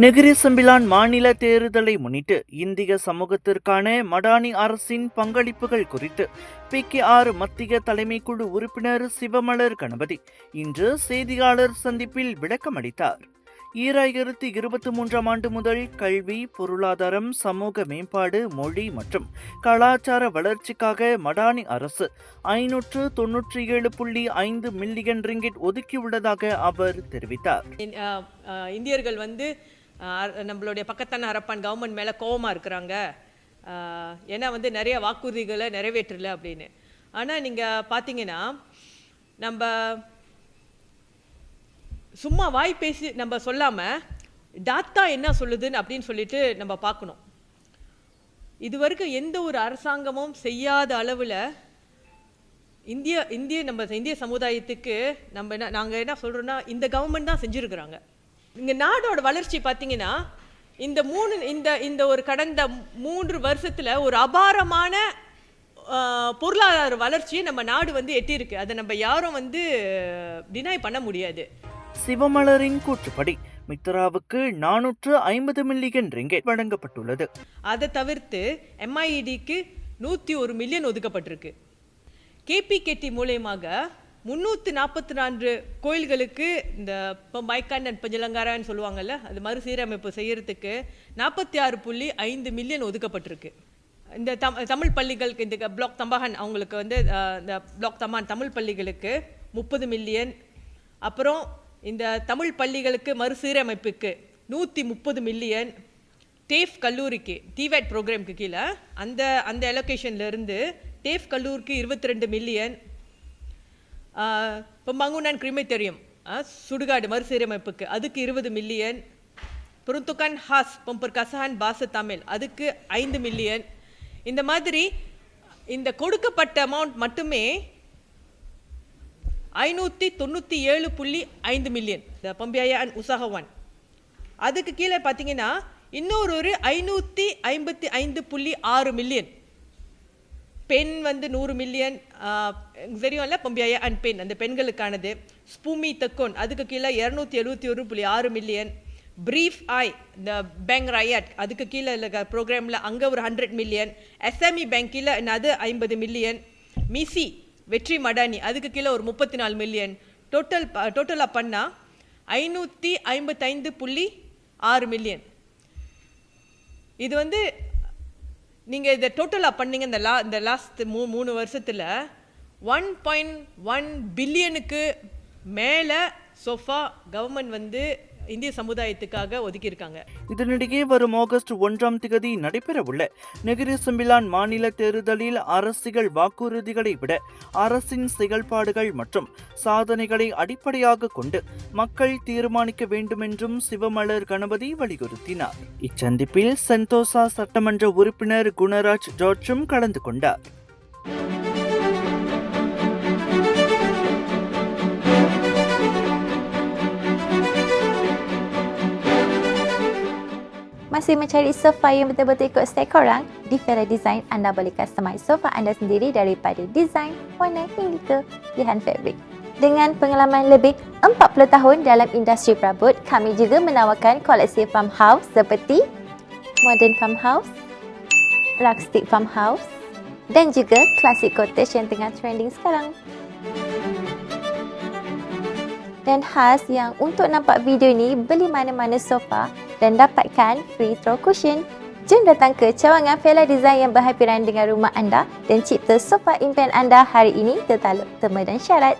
Negeri Sembilan மாநில தேர்தலை முன்னிட்டு இந்திய சமூகத்திற்கான மடானி அரசின் பங்களிப்புகள் குறித்து PKR மத்திய தலைமைக்குழு உறுப்பினர் சிவமலர் கணபதி இன்று செய்தியாளர் சந்திப்பில் விளக்கமளித்தார். 2023 ஆண்டு முதல் கல்வி, பொருளாதாரம், சமூக மேம்பாடு, மொழி மற்றும் கலாச்சார வளர்ச்சிக்காக மடானி அரசு 597.5 மில்லியன் ரிங்கிட் ஒதுக்கியுள்ளதாக அவர் தெரிவித்தார். இந்தியர்கள் நம்மளுடைய பக்கத்தான அரப்பான் கவர்மெண்ட் மேலே கோவமாக இருக்கிறாங்க. ஏன்னா நிறைய வாக்குறுதிகளை நிறைவேற்றலை அப்படின்னு. ஆனால் நீங்கள் பார்த்தீங்கன்னா நம்ம சும்மா வாய் பேசி நம்ம சொல்லாமல் டாட்டா என்ன சொல்லுதுன்னு அப்படின்னு சொல்லிட்டு நம்ம பார்க்கணும். இதுவரைக்கும் எந்த ஒரு அரசாங்கமும் செய்யாத அளவில் இந்திய சமுதாயத்துக்கு நாங்கள் என்ன சொல்கிறோன்னா இந்த கவர்மெண்ட் தான் செஞ்சுருக்குறாங்க. இங்கே நாடோட வளர்ச்சி பார்த்தீங்கன்னா இந்த ஒரு கடந்த 3 வருஷத்தில் ஒரு அபாரமான பொருளாதார வளர்ச்சியை நம்ம நாடு எட்டியிருக்கு. அதை நம்ம யாரும் டினை பண்ண முடியாது. சிவமலரின் கூற்றுப்படி மித்ராவுக்கு 450 மில்லியன் ரிங்கெட் வழங்கப்பட்டுள்ளது. அதை தவிர்த்து MIEDக்கு 101 மில்லியன் ஒதுக்கப்பட்டிருக்கு. KPKT மூலயமாக 344 கோயில்களுக்கு இந்த இப்போ மைக்கான் அண்ட் பஞ்சலங்காரான்னு சொல்லுவாங்கல்ல, அது மறுசீரமைப்பு செய்யறதுக்கு 46.5 மில்லியன் ஒதுக்கப்பட்டிருக்கு. இந்த தமிழ் பள்ளிகளுக்கு இந்த பிளாக் தம்பாகன் அவங்களுக்கு இந்த பிளாக் தம்பான் தமிழ் பள்ளிகளுக்கு 30 மில்லியன், அப்புறம் இந்த தமிழ் பள்ளிகளுக்கு மறுசீரமைப்புக்கு 130 மில்லியன், டேஃப் கல்லூரிக்கு TVET ப்ரோக்ராமுக்கு கீழே அந்த அலோகேஷன்லேருந்து டேஃப் கல்லூரிக்கு 22 மில்லியன், Pembangunan கிரிமேட்டரியம் சுடுகாடு மறுசீரமைப்புக்கு அதுக்கு 20 million, Peruntukan Khas Pemperkasahan Bahasa Tamil அதுக்கு 5 மில்லியன். இந்த மாதிரி இந்த கொடுக்கப்பட்ட அமௌண்ட் மட்டுமே 597.5 மில்லியன். இந்த Pembiayaan Usahawan அதுக்கு கீழே பார்த்தீங்கன்னா இன்னொரு 555.6 மில்லியன். பெண் 100 மில்லியன் தெரியும்ல, Pembiayaan பெண் அந்த பெண்களுக்கானது. ஸ்பூமி தக்கோன் அதுக்கு கீழே 271.6 மில்லியன். பிரீஃப் ஐ இந்த பேங்க் ராயட் அதுக்கு கீழே இருக்க ப்ரோக்ராமில் அங்கே ஒரு 100 மில்லியன். SME பேங்க்கில் அது 50 மில்லியன். மிசி வெற்றி மடானி அதுக்கு கீழே ஒரு 34 மில்லியன். டோட்டலாக பண்ணால் 555.6 மில்லியன். இது நீங்கள் இதை டோட்டலாக பண்ணீங்க இந்த லாஸ்ட் 3 வருஷத்தில் 1.1 பில்லியனுக்கு மேலே சோஃபா கவர்மெண்ட் இந்திய சமுதாயத்துக்காக ஒதுக்கியிருக்காங்க. இதனிடையே வரும் ஆகஸ்ட் 1 நடைபெறவுள்ள நெகிரி செம்பிலான் மாநில தேர்தலில் அரசியல் வாக்குறுதிகளை விட அரசின் செயல்பாடுகள் மற்றும் சாதனைகளை அடிப்படையாக கொண்டு மக்கள் தீர்மானிக்க வேண்டும் என்றும் சிவமலர் கணபதி வலியுறுத்தினார். இச்சந்திப்பில் சென்தோசா சட்டமன்ற உறுப்பினர் குணராஜ் ஜார்ஜும் கலந்து கொண்டார். Masih mencari sofa yang betul-betul ikut style korang? Di Fera Design, anda boleh customize sofa anda sendiri daripada design, warna hingga ke pilihan fabrik. Dengan pengalaman lebih 40 tahun dalam industri perabot, kami juga menawarkan koleksi farmhouse seperti modern farmhouse, rustic farmhouse dan juga classic cottage yang tengah trending sekarang. Dan khas yang untuk nampak video ni, beli mana-mana sofa dan dapatkan free throw cushion. Jom datang ke cawangan Fera Design yang berhampiran dengan rumah anda dan cipta sofa impian anda hari ini tertaluk terma dan syarat.